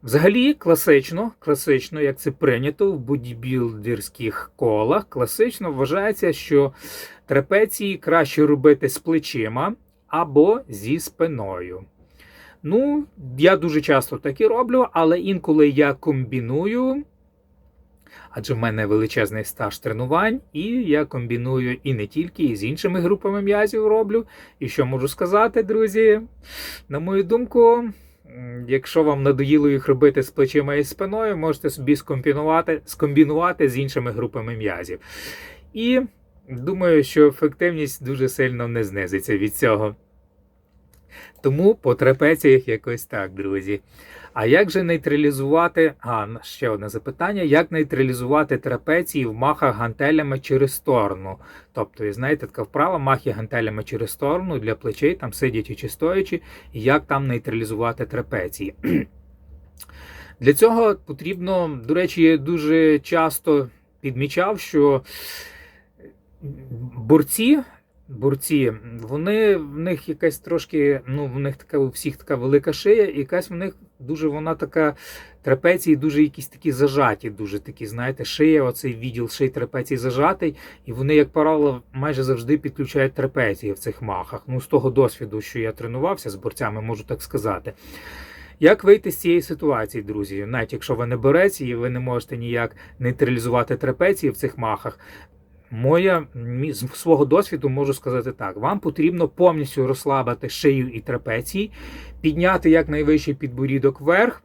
Взагалі, класично, як це прийнято в бодібілдерських колах, класично вважається, що трапеції краще робити з плечима або зі спиною. Ну, я дуже часто так і роблю, але інколи я комбіную, адже в мене величезний стаж тренувань, і я комбіную і не тільки, і з іншими групами м'язів роблю. І що можу сказати, друзі? На мою думку, якщо вам надоїло їх робити з плечима і спиною, можете собі скомбінувати з іншими групами м'язів. І думаю, що ефективність дуже сильно не знизиться від цього. Тому по трапеціях якось так, друзі. А як же нейтралізувати... ще одне запитання. Як нейтралізувати трапеції в махах гантелями через сторону? Тобто, знаєте, така вправа, махи гантелями через сторону для плечей, там сидячи чи стоячи, і як там нейтралізувати трапеції? Для цього потрібно, до речі, я дуже часто підмічав, що борці, в них якась трошки, в них така у всіх така велика шия, і якась в них дуже вона така, трапеції дуже якісь такі зажаті, дуже такі, знаєте, шия, оцей відділ шиї трапеції зажатий, і вони, як правило, майже завжди підключають трапеції в цих махах. Ну, з того досвіду, що я тренувався з борцями, можу так сказати. Як вийти з цієї ситуації, друзі? Навіть якщо ви не борець і ви не можете ніяк нейтралізувати трапеції в цих махах, з свого досвіду можу сказати так. Вам потрібно повністю розслабити шию і трапеції, підняти якнайвищий підборідок вверх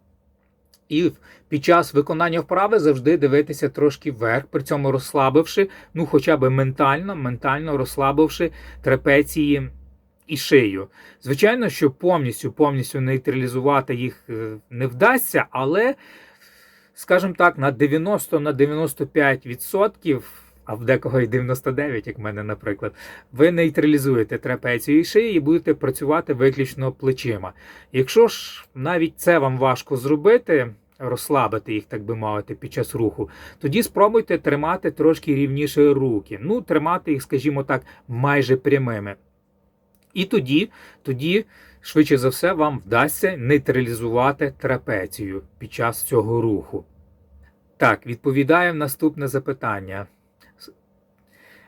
і під час виконання вправи завжди дивитися трошки вверх, при цьому розслабивши, хоча б ментально розслабивши трапеції і шию. Звичайно, що повністю нейтралізувати їх не вдасться, але, скажімо так, на 90-95%, а в декого і 99%, як в мене, наприклад, ви нейтралізуєте трапецію і шиї і будете працювати виключно плечима. Якщо ж навіть це вам важко зробити, розслабити їх, так би мовити, під час руху, тоді спробуйте тримати трошки рівніше руки. Ну, тримати їх, скажімо так, майже прямими. І тоді, швидше за все, вам вдасться нейтралізувати трапецію під час цього руху. Так, відповідаю на наступне запитання.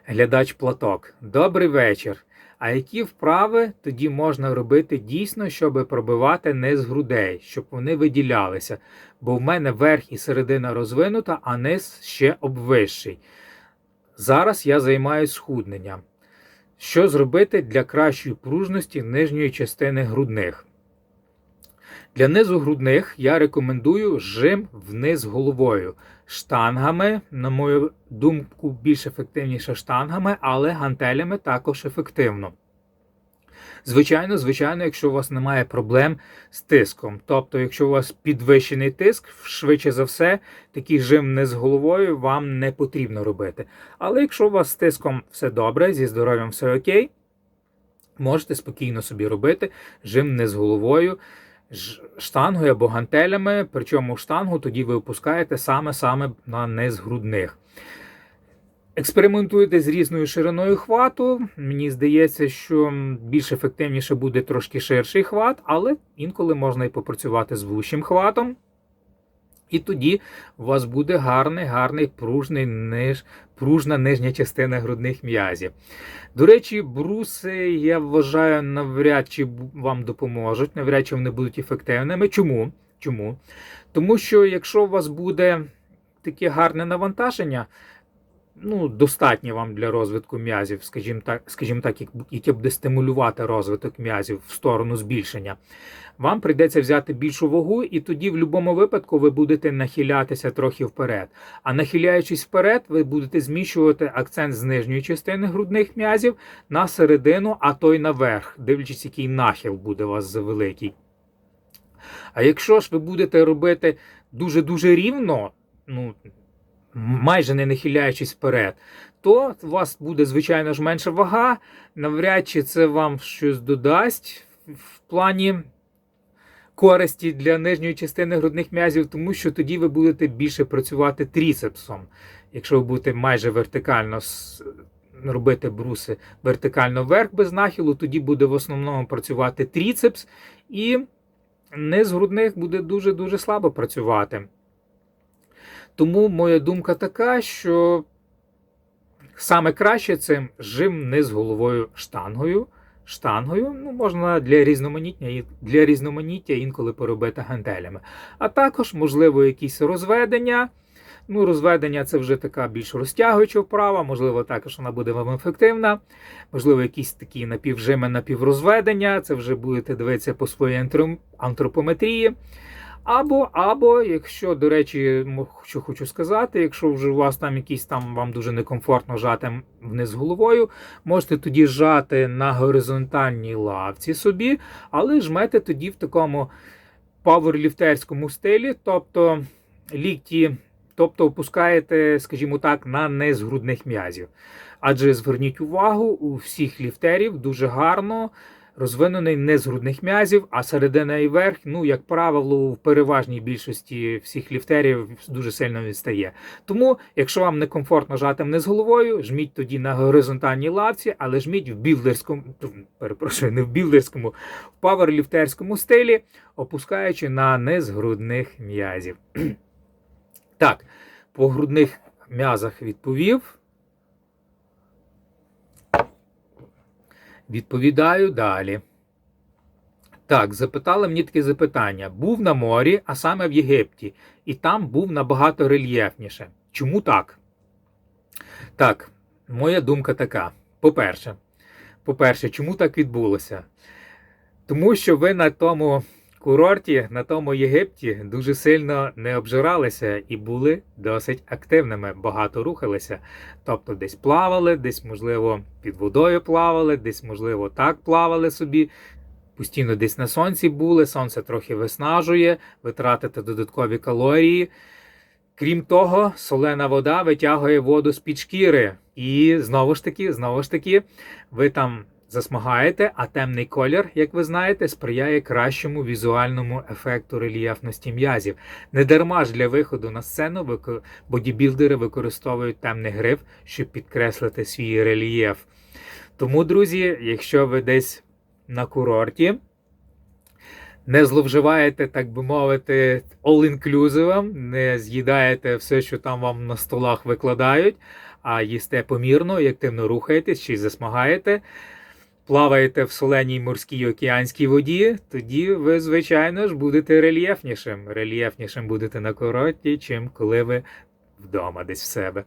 Глядач Платок. Добрий вечір. А які вправи тоді можна робити дійсно, щоб пробивати низ грудей, щоб вони виділялися? Бо в мене верх і середина розвинута, а низ ще обвищий. Зараз я займаюся схудненням. Що зробити для кращої пружності нижньої частини грудних? Для низу грудних я рекомендую жим вниз головою. Штангами, на мою думку, більш ефективніше штангами, але гантелями також ефективно. Звичайно, якщо у вас немає проблем з тиском. Тобто, якщо у вас підвищений тиск, швидше за все, такий жим вниз головою вам не потрібно робити. Але якщо у вас з тиском все добре, зі здоров'ям все окей, можете спокійно собі робити жим вниз головою, штангою або гантелями, причому штангу тоді ви опускаєте саме на низ грудних. Експериментуйте з різною шириною хвату. Мені здається, що більш ефективніше буде трошки ширший хват, але інколи можна і попрацювати з вущим хватом. І тоді у вас буде гарний пружна нижня частина грудних м'язів. До речі, бруси, я вважаю, навряд чи вам допоможуть, навряд чи вони будуть ефективними. Чому? Тому що якщо у вас буде таке гарне навантаження, достатньо вам для розвитку м'язів, скажімо так, яке буде стимулювати розвиток м'язів в сторону збільшення, вам прийдеться взяти більшу вагу, і тоді в будь-якому випадку ви будете нахилятися трохи вперед. А нахиляючись вперед, ви будете зміщувати акцент з нижньої частини грудних м'язів на середину, а то й наверх, дивлячись, який нахил буде у вас завеликий. А якщо ж ви будете робити дуже-дуже рівно, майже не нахиляючись вперед, то у вас буде, звичайно ж, менша вага, навряд чи це вам щось додасть в плані користі для нижньої частини грудних м'язів, тому що тоді ви будете більше працювати тріцепсом. Якщо ви будете майже вертикально робити бруси вертикально вверх без нахилу, тоді буде в основному працювати тріцепс, і низ грудних буде дуже-дуже слабо працювати. Тому моя думка така, що саме краще це жим низ головою штангою, можна для різноманіття інколи поробити гантелями. А також, можливо, якісь розведення. Розведення – це вже така більш розтягуюча вправа, можливо, також вона буде вам ефективна. Можливо, якісь такі напівжими, напіврозведення, це вже будете дивитися по своїй антропометрії. Або, якщо, до речі, що хочу сказати, якщо вже у вас там якісь вам дуже некомфортно жати вниз головою, можете тоді жати на горизонтальній лавці собі, але жмете тоді в такому пауерліфтерському стилі, тобто лікті, опускаєте, скажімо так, на низ грудних м'язів. Адже зверніть увагу, у всіх ліфтерів дуже гарно розвинений низ грудних м'язів, а середина і верх, як правило, в переважній більшості всіх ліфтерів дуже сильно відстає. Тому, якщо вам некомфортно жати вниз головою, жміть тоді на горизонтальній лавці, але жміть в паверліфтерському стилі, опускаючи на низ грудних м'язів. Так, по грудних м'язах відповів. Відповідаю далі. Так, запитали мені таке запитання. Був на морі, а саме в Єгипті, і там був набагато рельєфніше. Чому так? Так, моя думка така. По-перше, чому так відбулося? Тому що ви на тому курорті на тому Єгипті дуже сильно не обжиралися і були досить активними, багато рухалися. Тобто десь плавали, десь, можливо, під водою плавали, десь, можливо, так плавали собі. Постійно десь на сонці були, сонце трохи виснажує, ви тратите додаткові калорії. Крім того, солена вода витягує воду з-під шкіри. І знову ж таки, ви там засмагаєте, а темний колір, як ви знаєте, сприяє кращому візуальному ефекту рельєфності м'язів. Недарма ж для виходу на сцену бодібілдери використовують темний гриф, щоб підкреслити свій рельєф. Тому, друзі, якщо ви десь на курорті, не зловживаєте, так би мовити, all-inclusive, не з'їдаєте все, що там вам на столах викладають, а їсте помірно і активно рухаєтесь, чи засмагаєте, плаваєте в соленій морській океанській воді, тоді ви, звичайно ж, будете рельєфнішим. Рельєфнішим будете на курорті, чим коли ви вдома десь в себе.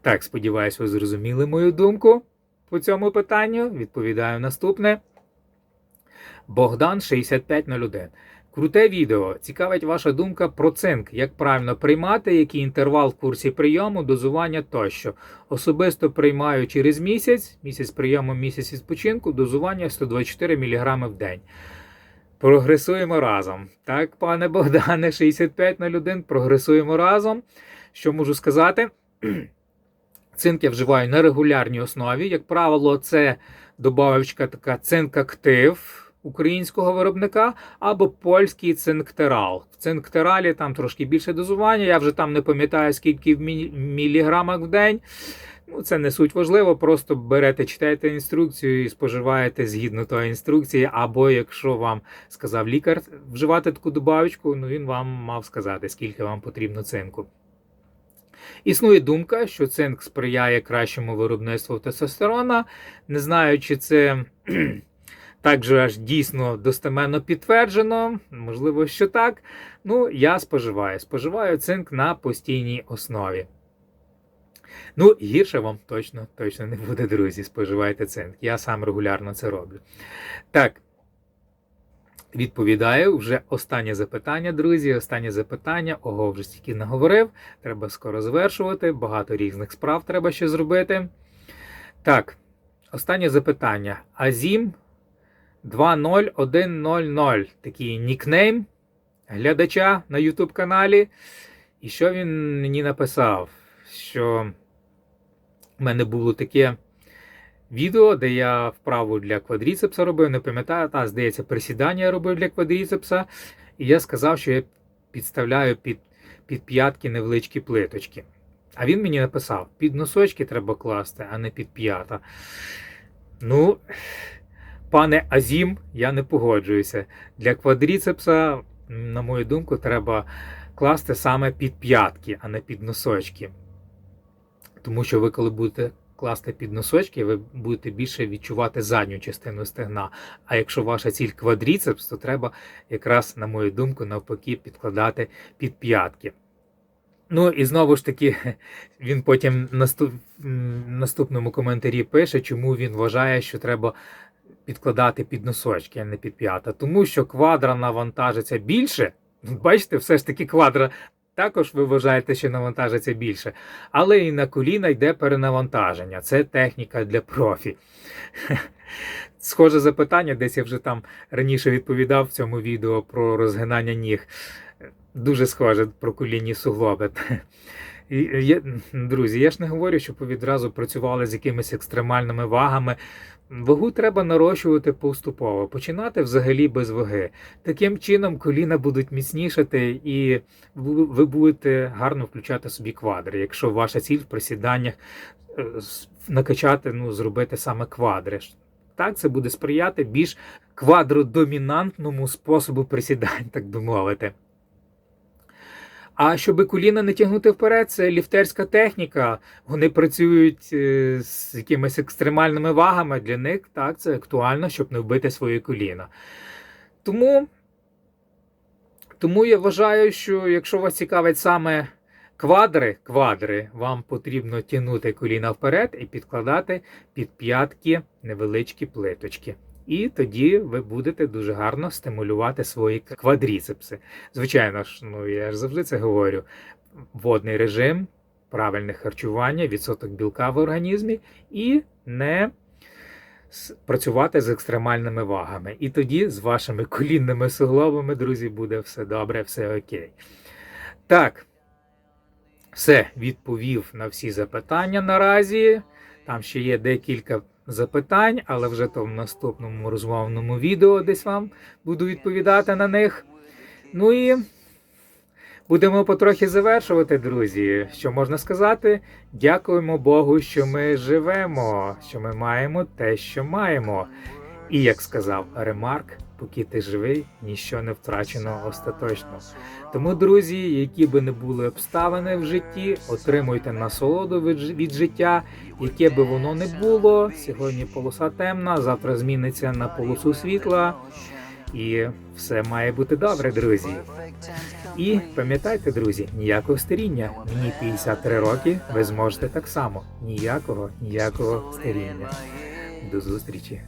Так, сподіваюсь, ви зрозуміли мою думку по цьому питанню. Відповідаю наступне. Богдан 6501. Круте відео. Цікавить ваша думка про цинк. Як правильно приймати, який інтервал в курсі прийому, дозування тощо. Особисто приймаю через місяць, місяць прийому, місяць відпочинку, дозування 124 мг в день. Прогресуємо разом. Так, пане Богдане 6501, прогресуємо разом. Що можу сказати? Цинк я вживаю на регулярній основі. Як правило, це добавочка така цинк-актив українського виробника або польський цинктерал. В цинктералі там трошки більше дозування, я вже там не пам'ятаю скільки в міліграмах в день. Ну, це не суть важливо, просто берете, читаєте інструкцію і споживаєте згідно тої інструкції, або якщо вам сказав лікар вживати таку добавочку, ну він вам мав сказати, скільки вам потрібно цинку. Існує думка, що цинк сприяє кращому виробництву тестостерона. Не знаю, чи це так же аж дійсно достеменно підтверджено. Можливо, що так. Ну, я споживаю. Споживаю цинк на постійній основі. Ну, гірше вам точно не буде, друзі. Споживайте цинк. Я сам регулярно це роблю. Так. Відповідаю, вже останнє запитання, друзі, останнє запитання. Ого, вже стільки наговорив, треба скоро завершувати, багато різних справ треба ще зробити. Так, останнє запитання. Азім 20100, такий нікнейм глядача на YouTube-каналі. І що він мені написав? Що в мене було таке відео, де я вправу для квадріцепса робив, не пам'ятаю, здається, присідання я робив для квадріцепса, і я сказав, що я підставляю під п'ятки невеличкі плиточки. А він мені написав, під носочки треба класти, а не під п'ята. Ну, пане Азім, я не погоджуюся. Для квадріцепса, на мою думку, треба класти саме під п'ятки, а не під носочки. Тому що ви, коли будете класти під носочки, ви будете більше відчувати задню частину стегна. А якщо ваша ціль квадріцепс, то треба якраз, на мою думку, навпаки підкладати під п'ятки. Ну і знову ж таки, він потім в наступному коментарі пише, чому він вважає, що треба підкладати під носочки, а не під п'ята. Тому що квадра навантажиться більше. Бачите, все ж таки квадра також ви вважаєте, що навантажиться більше. Але і на коліна йде перенавантаження. Це техніка для профі. Схоже запитання, десь я вже там раніше відповідав в цьому відео про розгинання ніг. Дуже схоже про колінні суглоби. Друзі, я ж не говорю, щоб ви відразу працювали з якимись екстремальними вагами. Вагу треба нарощувати поступово, починати взагалі без ваги. Таким чином коліна будуть міцнішати і ви будете гарно включати собі квадри. Якщо ваша ціль в присіданнях накачати, зробити саме квадри. Так, це буде сприяти більш квадродомінантному способу присідань, так би мовити. А щоб коліна не тягнути вперед, це ліфтерська техніка. Вони працюють з якимись екстремальними вагами. Для них так, це актуально, щоб не вбити свої коліна. Тому я вважаю, що якщо вас цікавить саме квадри, вам потрібно тягнути коліна вперед і підкладати під п'ятки невеличкі плиточки. І тоді ви будете дуже гарно стимулювати свої квадріцепси. Звичайно ж, я ж завжди це говорю, водний режим, правильне харчування, відсоток білка в організмі і не працювати з екстремальними вагами. І тоді з вашими колінними суглобами, друзі, буде все добре, все окей. Так, все, відповів на всі запитання наразі. Там ще є декілька запитань, але вже то в наступному розмовному відео десь вам буду відповідати на них. Ну і будемо потрохи завершувати, друзі. Що можна сказати? Дякуємо Богу, що ми живемо, що ми маємо те, що маємо. І, як сказав Ремарк, поки ти живий, ніщо не втрачено остаточно. Тому, друзі, які би не були обставини в житті, отримуйте насолоду від життя, яке би воно не було. Сьогодні полоса темна, завтра зміниться на полосу світла. І все має бути добре, друзі. І пам'ятайте, друзі, ніякого старіння. Мені 53 роки, ви зможете так само. Ніякого старіння. До зустрічі.